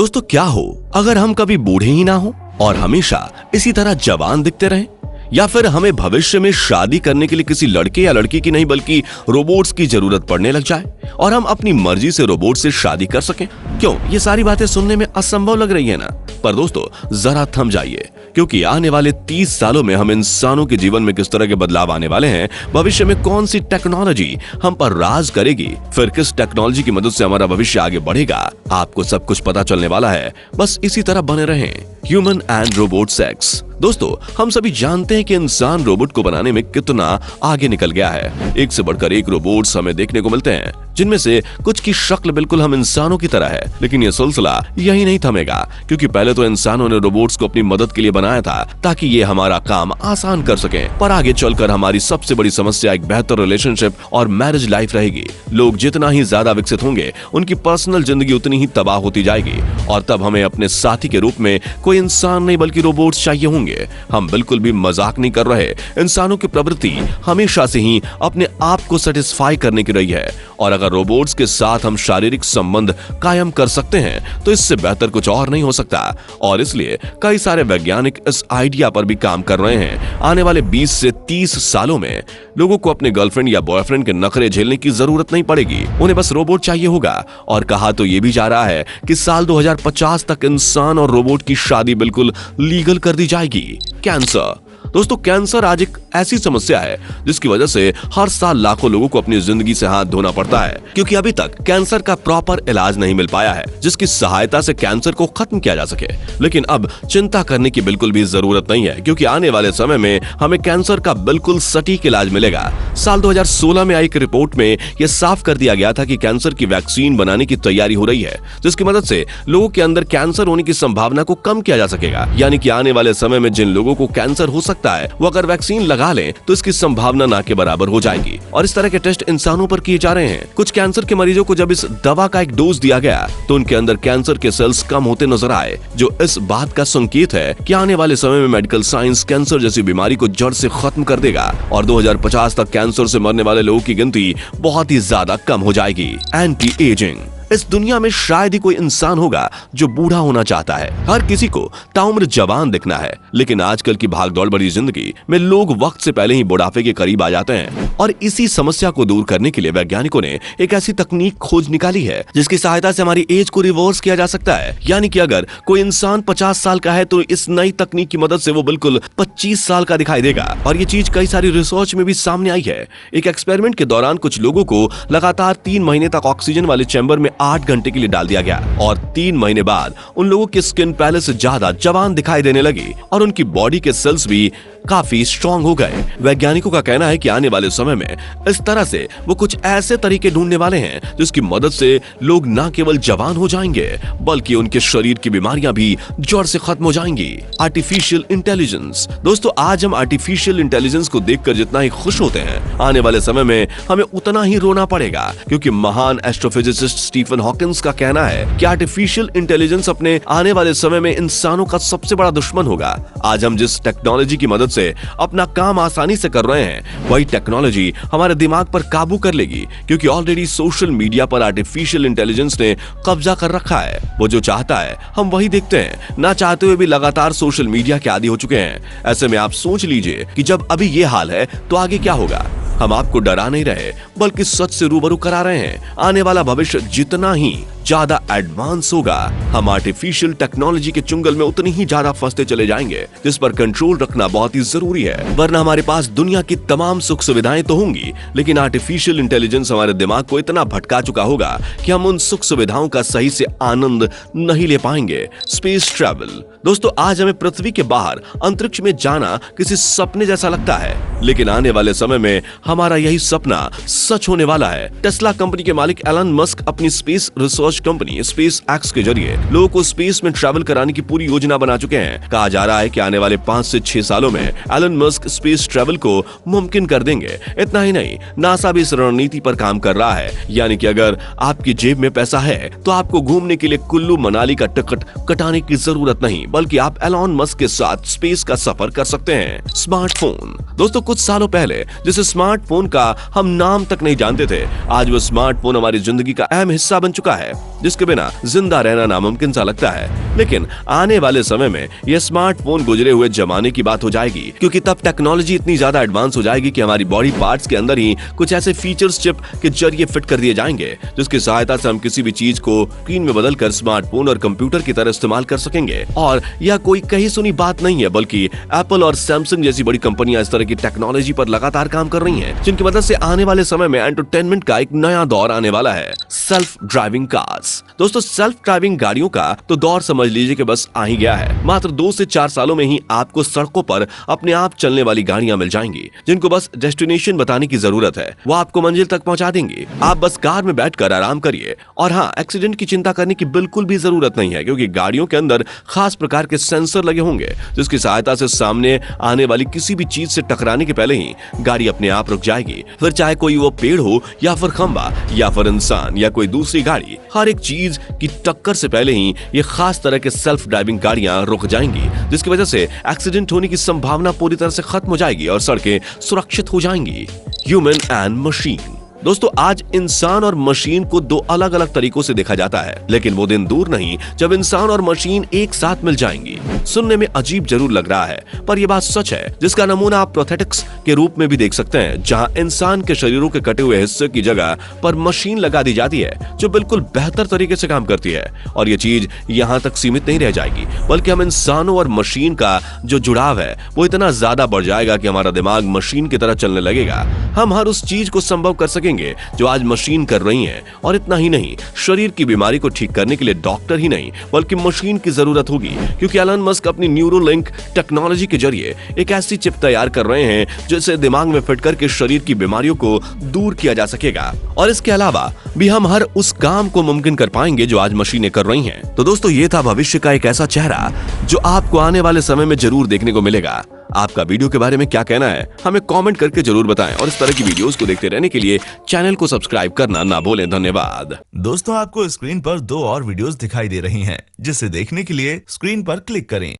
दोस्तों क्या हो अगर हम कभी बूढ़े ही ना हो और हमेशा इसी तरह जवान दिखते रहें, या फिर हमें भविष्य में शादी करने के लिए किसी लड़के या लड़की की नहीं बल्कि रोबोट्स की जरूरत पड़ने लग जाए और हम अपनी मर्जी से रोबोट से शादी कर सकें। क्यों ये सारी बातें सुनने में असंभव लग रही है ना? पर दोस्तों जरा थम जाइए, क्योंकि आने वाले 30 सालों में हम इंसानों के जीवन में किस तरह के बदलाव आने वाले हैं, भविष्य में कौन सी टेक्नोलॉजी हम पर राज करेगी, फिर किस टेक्नोलॉजी की मदद से हमारा भविष्य आगे बढ़ेगा, आपको सब कुछ पता चलने वाला है। बस इसी तरह बने रहें। Human and robot sex. दोस्तों हम सभी जानते हैं कि इंसान रोबोट को बनाने में कितना आगे निकल गया है। एक से बढ़कर एक रोबोट्स हमें देखने को मिलते हैं, जिनमें से कुछ की शक्ल बिल्कुल हम इंसानों की तरह है। लेकिन यह सिलसिला यही नहीं थमेगा, क्योंकि पहले तो इंसानों ने रोबोट्स को अपनी मदद के लिए बनाया था ताकि ये हमारा काम आसान कर सकें। पर आगे चलकर हमारी सबसे बड़ी समस्या एक बेहतर रिलेशनशिप और मैरिज लाइफ रहेगी। लोग जितना ही ज्यादा विकसित होंगे, उनकी पर्सनल जिंदगी उतनी ही तबाह होती जाएगी, और तब हमें अपने साथी के रूप में कोई इंसान नहीं बल्कि रोबोट्स चाहिए होंगे। हम बिल्कुल भी मजाक नहीं कर रहे। इंसानों की प्रवृत्ति हमेशा से ही अपने आप को सेटिस्फाई करने की रही है, और अगर रोबोट्स के साथ हम शारीरिक संबंध कायम कर सकते हैं तो इससे बेहतर कुछ और नहीं हो सकता। और इसलिए कई सारे वैज्ञानिक इस आइडिया पर भी काम कर रहे हैं। आने वाले 20 से 30 सालों में लोगों को अपने गर्लफ्रेंड या बॉयफ्रेंड के नखरे झेलने की जरूरत नहीं पड़ेगी, उन्हें बस रोबोट चाहिए होगा। और कहा तो ये भी जा रहा है कि साल 2050 तक इंसान और रोबोट की शादी बिल्कुल लीगल कर दी जाएगी। कैंसर। दोस्तों कैंसर आज एक ऐसी समस्या है जिसकी वजह से हर साल लाखों लोगों को अपनी जिंदगी से हाथ धोना पड़ता है, क्योंकि अभी तक कैंसर का प्रॉपर इलाज नहीं मिल पाया है जिसकी सहायता से कैंसर को खत्म किया जा सके। लेकिन अब चिंता करने की बिल्कुल भी जरूरत नहीं है, क्योंकि आने वाले समय में हमें कैंसर का बिल्कुल सटीक इलाज मिलेगा। साल 2016 में आई एक रिपोर्ट में यह साफ कर दिया गया था कि कैंसर की वैक्सीन बनाने की तैयारी हो रही है, जिसकी मदद से लोगों के अंदर कैंसर होने की संभावना को कम किया जा सकेगा। यानी कि आने वाले समय में जिन लोगों को कैंसर हो सकता है वो अगर वैक्सीन लगा लें तो इसकी संभावना ना के बराबर हो जाएगी। और इस तरह के टेस्ट इंसानों पर किए जा रहे हैं। कुछ कैंसर के मरीजों को जब इस दवा का एक डोज दिया गया तो उनके अंदर कैंसर के सेल्स कम होते नजर आए, जो इस बात का संकेत है कि आने वाले समय में मेडिकल साइंस कैंसर जैसी बीमारी को जड़ से खत्म कर देगा और 2050 तक कैंसर से मरने वाले लोगों की गिनती बहुत ही ज्यादा कम हो जाएगी। Anti ageing. इस दुनिया में शायद ही कोई इंसान होगा जो बूढ़ा होना चाहता है। हर किसी को ताउम्र जवान दिखना है, लेकिन आजकल की भागदौड़ भरी जिंदगी में लोग वक्त से पहले ही बुढ़ापे के करीब आ जाते हैं। और इसी समस्या को दूर करने के लिए वैज्ञानिकों ने एक ऐसी तकनीक खोज निकाली है जिसकी सहायता से हमारी एज को रिवर्स किया जा सकता है। यानी कि अगर कोई इंसान 50 साल का है तो इस नई तकनीक की मदद से वो बिल्कुल 25 साल का दिखाई देगा। और ये चीज कई सारी रिसर्च में भी सामने आई है। एक एक्सपेरिमेंट के दौरान कुछ लोगों को लगातार 3 महीने तक ऑक्सीजन वाले चैम्बर में 8 घंटे के लिए डाल दिया गया, और 3 महीने बाद उन लोगों की स्किन पहले से ज्यादा जवान दिखाई देने लगी और उनकी बॉडी के सेल्स भी काफी स्ट्रांग हो गए। वैज्ञानिकों का कहना है कि आने वाले समय में इस तरह से वो कुछ ऐसे तरीके ढूंढने वाले हैं जिसकी मदद से लोग न केवल जवान हो जाएंगे बल्कि उनके शरीर की बीमारियां भी जड़ से खत्म हो जाएंगी। Artificial intelligence. दोस्तों आज हम आर्टिफिशियल इंटेलिजेंस को देखकर जितना ही खुश होते हैं, आने वाले समय में हमें उतना ही रोना पड़ेगा, क्योंकि महान एस्ट्रोफिजिसिस्ट स्टीफन हॉकिंस का कहना है कि आर्टिफिशियल इंटेलिजेंस अपने आने वाले समय में इंसानों का सबसे बड़ा दुश्मन होगा। आज हम जिस टेक्नोलॉजी की मदद से अपना काम आसानी से कर रहे हैं, वही टेक्नोलॉजी हमारे दिमाग पर काबू कर लेगी, क्योंकि ऑलरेडी सोशल मीडिया पर आर्टिफिशियल इंटेलिजेंस ने कब्जा कर रखा है। वो जो चाहता है हम वही देखते हैं, ना चाहते हुए भी लगातार सोशल मीडिया के आदी हो चुके हैं। ऐसे में आप सोच लीजिए कि जब अभी ये हाल है तो आगे क्या होगा। हम आपको डरा नहीं रहे बल्कि सच से रूबरू करा रहे हैं। आने वाला भविष्य जितना ही ज्यादा एडवांस होगा, हम आर्टिफिशियल टेक्नोलॉजी के चुंगल में उतनी ही ज्यादा फंसते चले जाएंगे, जिस पर कंट्रोल रखना बहुत ही जरूरी है। वरना हमारे पास दुनिया की तमाम सुख सुविधाएं तो होंगी, लेकिन आर्टिफिशियल इंटेलिजेंस हमारे दिमाग को इतना भटका चुका होगा कि हम उन सुख सुविधाओं का सही से आनंद नहीं ले पाएंगे। Space travel. दोस्तों आज हमें पृथ्वी के बाहर अंतरिक्ष में जाना किसी सपने जैसा लगता है, लेकिन आने वाले समय में हमारा यही सपना सच होने वाला है। टेस्ला कंपनी के मालिक एलन मस्क अपनी space research company space x के जरिए लोगों को स्पेस में ट्रैवल कराने की पूरी योजना बना चुके हैं। कहा जा रहा है कि आने वाले 5 से 6 सालों में एलन मस्क स्पेस ट्रैवल को मुमकिन कर देंगे। इतना ही नहीं, नासा भी इस रणनीति पर काम कर रहा है। यानी कि अगर आपकी जेब में पैसा है तो आपको घूमने के लिए कुल्लू मनाली का टिकट कटाने की जरूरत नहीं, बल्कि आप एलन मस्क के साथ स्पेस का सफर कर सकते हैं। स्मार्टफोन। दोस्तों कुछ सालों पहले जिस स्मार्टफोन का हम नाम तक नहीं जानते थे, आज वो स्मार्टफोन हमारी जिंदगी का अहम हिस्सा बन चुका है। जिसके बिना जिंदा रहना नामुमकिन सा लगता है। लेकिन आने वाले समय में यह स्मार्टफोन गुजरे हुए जमाने की बात हो जाएगी, क्योंकि तब टेक्नोलॉजी इतनी ज्यादा एडवांस हो जाएगी कि हमारी बॉडी पार्ट्स के अंदर ही कुछ ऐसे फीचर्स चिप के जरिए फिट कर दिए जाएंगे जिसकी सहायता से हम किसी भी चीज को स्क्रीन में बदलकर स्मार्टफोन और कंप्यूटर की तरह इस्तेमाल कर सकेंगे। और यह कोई कहीं सुनी बात नहीं है, बल्कि एप्पल और सैमसंग जैसी बड़ी कंपनियां इस तरह की टेक्नोलॉजी पर लगातार काम कर रही हैं, जिनकी मदद से आने वाले समय में एंटरटेनमेंट का एक नया दौर आने वाला है, सेल्फ ड्राइविंग कार्स। दोस्तों, सेल्फ ड्राइविंग गाड़ियों का तो दौर समझ लीजिए कि बस आ ही गया है। मात्र 2 से 4 सालों में ही आपको सड़कों पर अपने आप चलने वाली गाड़ियां मिल जाएंगी, जिनको बस डेस्टिनेशन बताने की जरूरत है, वो आपको मंजिल तक पहुंचा देंगी। आप बस कार में बैठकर आराम करिए। और हाँ, एक्सीडेंट की चिंता करने की बिल्कुल भी जरूरत नहीं है, क्योंकि गाड़ियों के अंदर खास प्रकार के सेंसर लगे होंगे, जिसकी सहायता से सामने आने वाली किसी भी चीज से टकराने के पहले ही गाड़ी अपने आप रुक जाएगी। फिर चाहे कोई वो पेड़ हो या फिर खंबा या फिर इंसान या कोई दूसरी गाड़ी, हर एक चीज की टक्कर से पहले ही ये खास तरह के सेल्फ ड्राइविंग गाड़ियां रुक जाएंगी, जिसकी वजह से एक्सीडेंट होने की संभावना पूरी तरह से खत्म हो जाएगी और सड़कें सुरक्षित हो जाएंगी। Human and machine. दोस्तों, आज इंसान और मशीन को 2 अलग अलग तरीकों से देखा जाता है, लेकिन वो दिन दूर नहीं जब इंसान और मशीन एक साथ मिल जाएंगी। सुनने में अजीब जरूर लग रहा है, पर यह बात सच है, जिसका नमूना आप प्रोथेटिक्स के रूप में भी देख सकते हैं, जहां इंसान के शरीरों के कटे हुए हिस्से की जगह पर मशीन लगा दी जाती है, जो बिल्कुल बेहतर तरीके से काम करती है। और ये चीज यहाँ तक सीमित नहीं रह जाएगी, बल्कि हम इंसानों और मशीन का जो जुड़ाव है वो इतना ज्यादा बढ़ जाएगा कि हमारा दिमाग मशीन की तरह चलने लगेगा। हम हर उस चीज को संभव कर सकेंगे जो आज मशीन कर रही है। और इतना ही नहीं, शरीर की बीमारी को ठीक करने के लिए डॉक्टर ही नहीं बल्कि मशीन की जरूरत होगी, क्योंकि एलन मस्क अपनी न्यूरोलिंक टेक्नोलॉजी के जरिए एक ऐसी चिप तैयार कर रहे हैं जिसे दिमाग में फिट करके शरीर की बीमारियों को दूर किया जा सकेगा। और इसके अलावा भी हम हर उस काम को मुमकिन कर पाएंगे जो आज मशीनें कर रही हैं। तो दोस्तों, ये था भविष्य का एक ऐसा चेहरा जो आपको आने वाले समय में जरूर देखने को मिलेगा। आपका वीडियो के बारे में क्या कहना है, हमें कमेंट करके जरूर बताएं। और इस तरह की वीडियोस को देखते रहने के लिए चैनल को सब्सक्राइब करना ना भूलें। धन्यवाद। दोस्तों, आपको स्क्रीन पर 2 और वीडियोस दिखाई दे रही हैं, जिसे देखने के लिए स्क्रीन पर क्लिक करें।